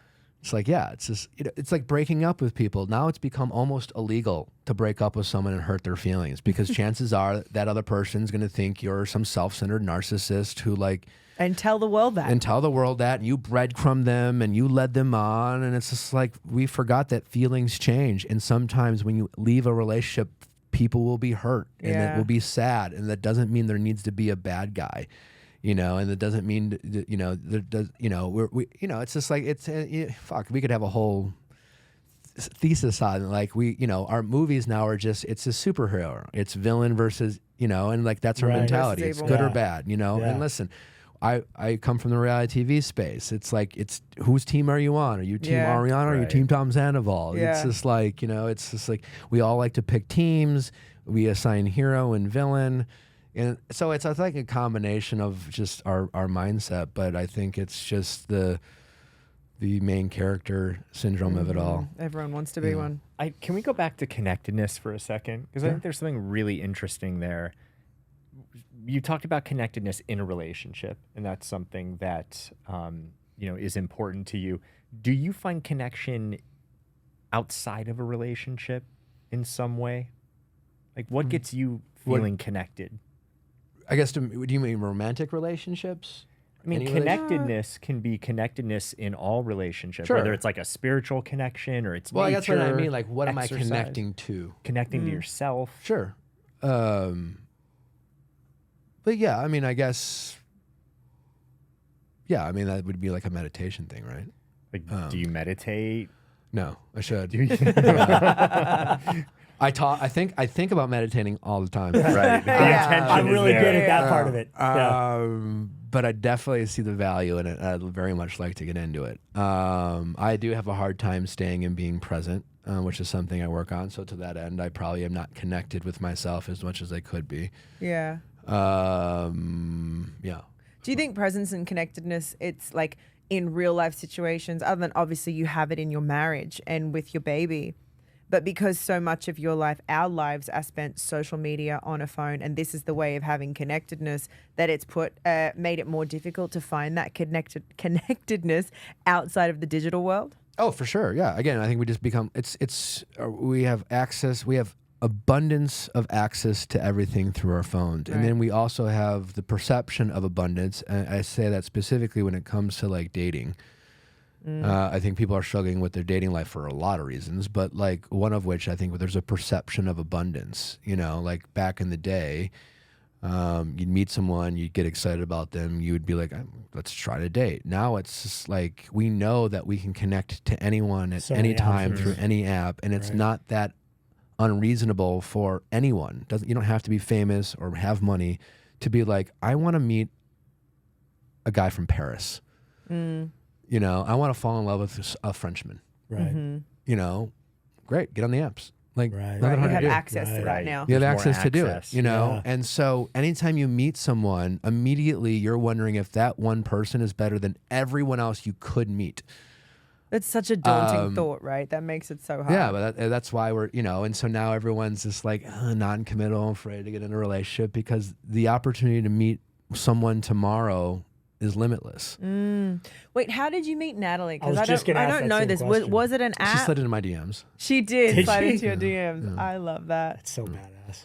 It's like, yeah, it's just, it's like breaking up with people. Now it's become almost illegal to break up with someone and hurt their feelings because chances are that other person's going to think you're some self-centered narcissist who like,
and tell the world that.
and tell the world that, and you breadcrumb them and you led them on. And it's just like, we forgot that feelings change. And sometimes when you leave a relationship, people will be hurt and it will be sad. And that doesn't mean there needs to be a bad guy. And it doesn't mean, there does, it's just like, fuck, we could have a whole thesis on like, our movies now are just, it's a superhero. It's villain versus, and like, that's our mentality. It's good or bad, and listen, I come from the reality TV space. It's like, it's whose team are you on? Are you team Ariana or are you team Tom Sandoval? It's just like, it's just like, we all like to pick teams. We assign hero and villain. And so it's like a combination of just our mindset, but I think it's just the main character syndrome of it all.
Everyone wants to be one.
Can we go back to connectedness for a second? Because I think there's something really interesting there. You talked about connectedness in a relationship, and that's something that is important to you. Do you find connection outside of a relationship in some way? Like, what gets you feeling connected?
I guess, do you mean romantic relationships?
I mean, connectedness can be connectedness in all relationships, whether it's like a spiritual connection or it's nature,
that's what I mean. Like, what am I
exercise,
connecting to?
Connecting to yourself.
Sure. But yeah, I mean, I guess, that would be like a meditation thing, right?
Like, do you meditate?
No, I should. I think about meditating all the time.
Right.
I'm really good at that part of it.
But I definitely see the value in it. I'd very much like to get into it. I do have a hard time staying and being present, which is something I work on. So to that end, I probably am not connected with myself as much as I could be.
Yeah.
Yeah.
Do you think presence and connectedness, it's like in real life situations, other than obviously you have it in your marriage and with your baby, but because so much of your life, our lives are spent social media, on a phone, and this is the way of having connectedness, that it's made it more difficult to find that connectedness outside of the digital world?
Oh, for sure. Yeah. Again, I think we just become, we have access, we have abundance of access to everything through our phones. And then we also have the perception of abundance. And I say that specifically when it comes to like dating. I think people are struggling with their dating life for a lot of reasons, but like one of which I think there's a perception of abundance. Like back in the day, you'd meet someone, you'd get excited about them, you would be like, let's try to date. Now it's just like, we know that we can connect to anyone at any time through any app, and it's not that unreasonable for anyone. You don't have to be famous or have money to be like, I want to meet a guy from Paris. I want to fall in love with a Frenchman.
Right.
Great. Get on the apps. Like,
You have access to that now.
You have access to do it,
Yeah.
And so anytime you meet someone, immediately you're wondering if that one person is better than everyone else you could meet.
That's such a daunting thought, right? That makes it so hard.
Yeah, but that's why we're, and so now everyone's just like non-committal, afraid to get in a relationship because the opportunity to meet someone tomorrow is limitless.
Wait, how did you meet Natalie?
I was
Because
just gonna
I
ask
don't
that
know
same
this.
question.
Was it an
She
app?
slid into my DMs.
She did
Did
slide
she?
into your DMs. I love that.
It's so badass.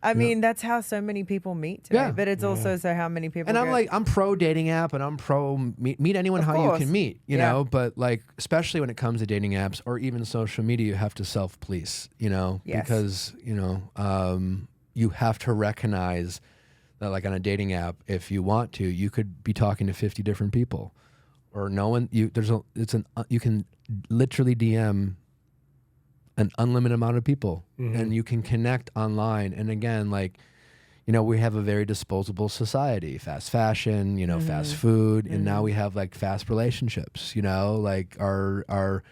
I mean, that's how so many people meet today.
Yeah.
But it's also so how many people.
And I'm
go,
like, I'm pro dating app and I'm pro meet anyone how you
course.
can meet, you know, but like, especially when it comes to dating apps or even social media, you have to self-police,
Yes.
because, you have to recognize that like on a dating app, if you want to, you could be talking to 50 different people or no one, you can literally DM an unlimited amount of people and you can connect online. And again, like, we have a very disposable society, fast fashion, fast food. And now we have like fast relationships, like our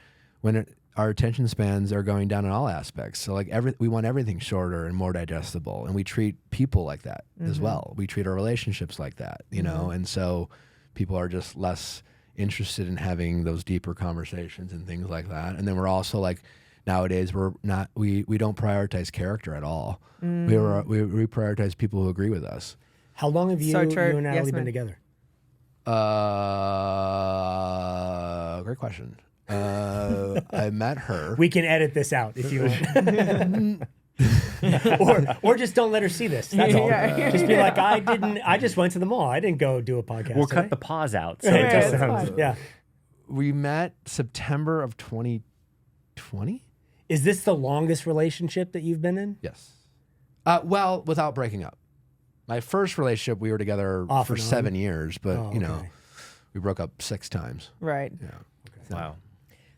attention spans are going down in all aspects. So like we want everything shorter and more digestible. And we treat people like that as well. We treat our relationships like that, and so people are just less interested in having those deeper conversations and things like that. And then we're also like, nowadays, we don't prioritize character at all. We prioritize people who agree with us.
How long have you
So true.
and Natalie
Yes,
been
ma'am.
together?
Great question. I met her.
We can edit this out if you want. or just don't let her see this. That's all. Just be like, I just went to the mall. I didn't go do a podcast.
We'll
today.
cut the pause out. So
Yeah,
it just
that's
sounds.
fine. Yeah.
We met September of 2020.
Is this the longest relationship that you've been in?
Yes. Well, without breaking up. My first relationship, we were together
Off
for
and on?
7 years, but
Oh,
you know,
okay.
we broke up 6 times.
Right.
Yeah.
Wow.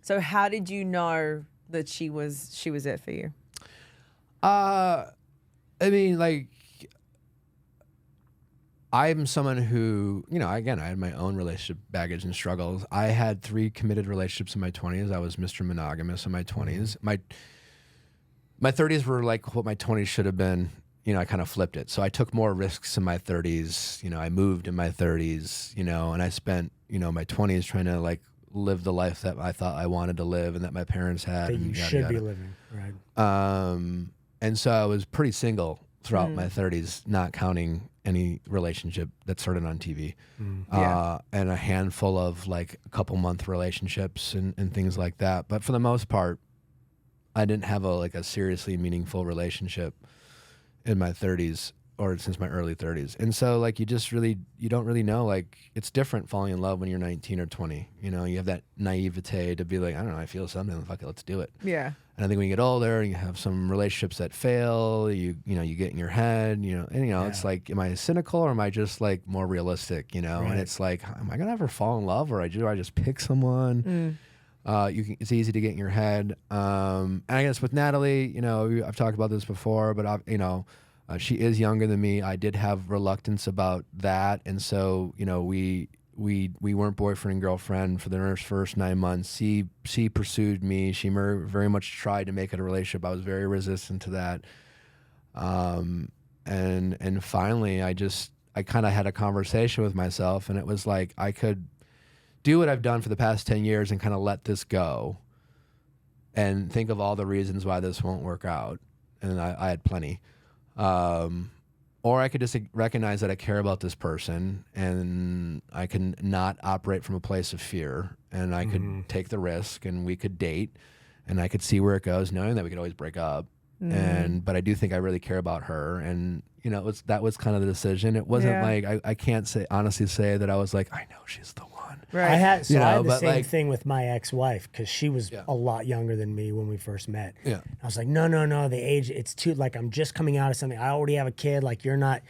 So how did you know that she was it for you?
I mean, like, I'm someone who, you know, again, I had my own relationship baggage and struggles. I had 3 committed relationships in my 20s. I was Mr. Monogamous in my 20s. My 30s were like what my 20s should have been. You know, I kind of flipped it. So I took more risks in my 30s. You know, I moved in my 30s, you know, and I spent, you know, my 20s trying to like live the life that I thought I wanted to live and that my parents had.
That
and
you
yada,
should be
yada.
living, right?
And so I was pretty single throughout my 30s, not counting any relationship that started on TV. And a handful of like a couple month relationships and things like that. But for the most part, I didn't have a seriously meaningful relationship in my 30s or since my early 30s. And so like you don't really know, like it's different falling in love when you're 19 or 20. You know, you have that naivete to be like, I don't know, I feel something, fuck it, let's do it.
Yeah.
And I think when you get older, you have some relationships that fail. You get in your head. It's like, am I cynical or am I just like more realistic? You know, and it's like, am I gonna ever fall in love or do I just pick someone? It's easy to get in your head. And I guess with Natalie, you know, I've talked about this before, but she is younger than me. I did have reluctance about that, and so you know, we weren't boyfriend and girlfriend for the first 9 months. She pursued me. She very much tried to make it a relationship. I was very resistant to that. And finally, I kind of had a conversation with myself, and it was like I could do what I've done for the past 10 years and kind of let this go, and think of all the reasons why this won't work out. And I had plenty. Or I could just recognize that I care about this person and I can not operate from a place of fear, and I could take the risk and we could date and I could see where it goes, knowing that we could always break up. But I do think I really care about her, and you know, that was kind of the decision. It wasn't like I can't honestly say that I was like, I know she's the one.
Right.
I had the same
like,
thing with my ex-wife because she was a lot younger than me when we first met.
Yeah.
I was like, no, the age, it's too, like, I'm just coming out of something. I already have a kid, like, you're not.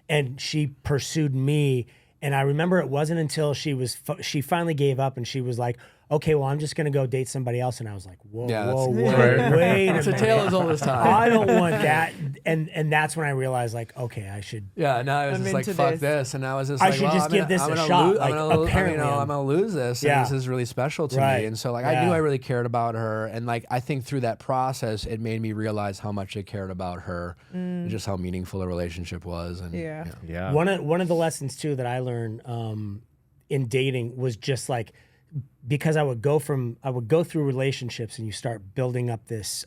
And she pursued me. And I remember it wasn't until she finally gave up and she was like, okay, well, I'm just going to go date somebody else. And I was like, whoa, wait a minute.
It's a tale as old as time.
I don't want that. And that's when I realized, like, okay, I should.
Yeah, now I was
I'm
just like,
into
fuck
this.
this. And I was just
I
like,
should
well,
just give this a shot. Like, apparently
I'm going to lose this. And this is really special to me. And so, like, I knew I really cared about her. And, like, I think through that process, it made me realize how much I cared about her and just how meaningful the relationship was. And
Yeah.
One of the lessons, too, that I learned in dating was just like, because I would go through relationships and you start building up this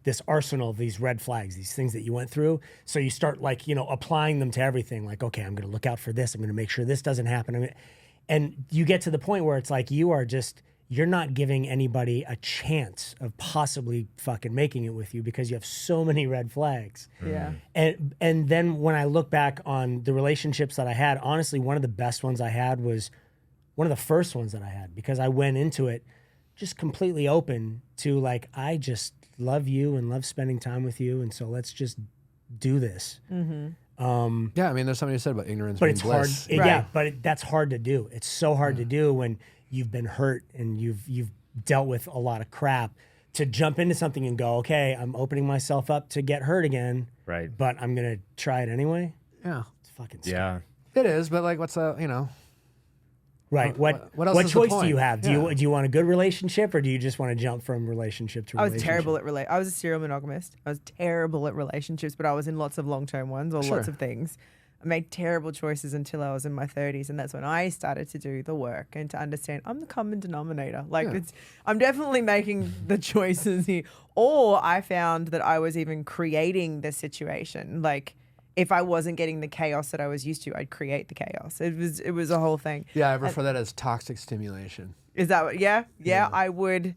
this arsenal of these red flags, these things that you went through. So you start, like, you know, applying them to everything. Like, okay, I'm going to look out for this. I'm going to make sure this doesn't happen. And you get to the point where it's like you're not giving anybody a chance of possibly fucking making it with you because you have so many red flags.
Yeah.
And then when I look back on the relationships that I had, honestly, one of the best ones I had was one of the first ones that I had, because I went into it just completely open to, like, I just love you and love spending time with you, and so let's just do this.
I mean, there's something you said about ignorance
But
being
it's hard.
bliss.
That's hard to do. It's so hard to do when you've been hurt and you've dealt with a lot of crap, to jump into something and go, okay, I'm opening myself up to get hurt again,
Right.
but I'm gonna try it anyway.
Yeah.
It's fucking scary.
Yeah.
It is, but like, what's
Right. What
else is the
choice do
point?
you have? Do you want a good relationship, or do you just want to jump from relationship to
I was
relationship?
terrible at I was a serial monogamist. I was terrible at relationships, but I was in lots of long-term ones or lots of things. I made terrible choices until I was in my 30s, and that's when I started to do the work and to understand I'm the common denominator. Like, I'm definitely making the choices here. Or I found that I was even creating the situation. Like, if I wasn't getting the chaos that I was used to, I'd create the chaos. It was a whole thing.
Yeah, I refer that as toxic stimulation.
Is that what? Yeah. I would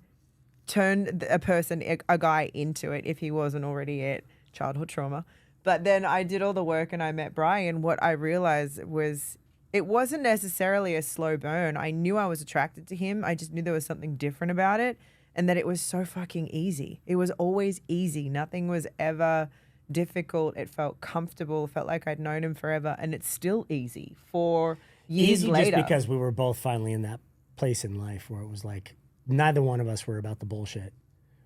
turn a guy into it if he wasn't already it. Childhood trauma. But then I did all the work and I met Brian. What I realized was it wasn't necessarily a slow burn. I knew I was attracted to him. I just knew there was something different about it and that it was so fucking easy. It was always easy. Nothing was ever difficult. It felt comfortable. It felt like I'd known him forever. And it's still easy for years later.
Easy just because we were both finally in that place in life where it was like neither one of us were about the bullshit.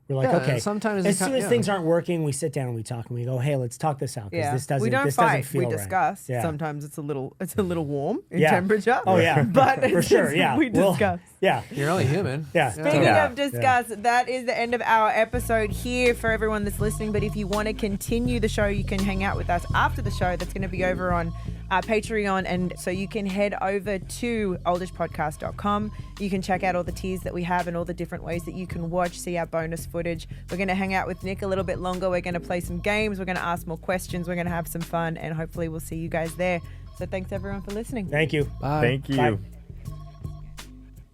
We're like, okay,
sometimes
as soon as things aren't working, we sit down and we talk and we go, hey, let's talk this out because this doesn't,
we don't
this
fight.
doesn't feel
we
right.
discuss.
Yeah.
Sometimes it's a little warm in temperature.
Oh yeah,
but
for sure. Yeah,
we discuss.
Yeah,
You're only human.
Yeah.
Speaking of discuss, that is the end of our episode here for everyone that's listening. But if you want to continue the show, you can hang out with us after the show. That's going to be over on Patreon. And so you can head over to oldishpodcast.com. You can check out all the tiers that we have and all the different ways that you can watch, see our bonus footage. We're going to hang out with Nick a little bit longer. We're going to play some games. We're going to ask more questions. We're going to have some fun. And hopefully we'll see you guys there. So thanks everyone for listening.
Thank you.
Bye.
Thank you.
Bye.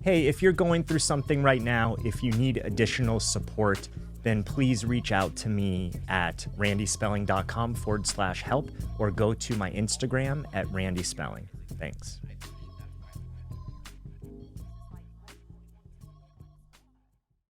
Hey, if you're going through something right now, if you need additional support, then please reach out to me at randyspelling.com/help or go to my Instagram at randyspelling. Thanks.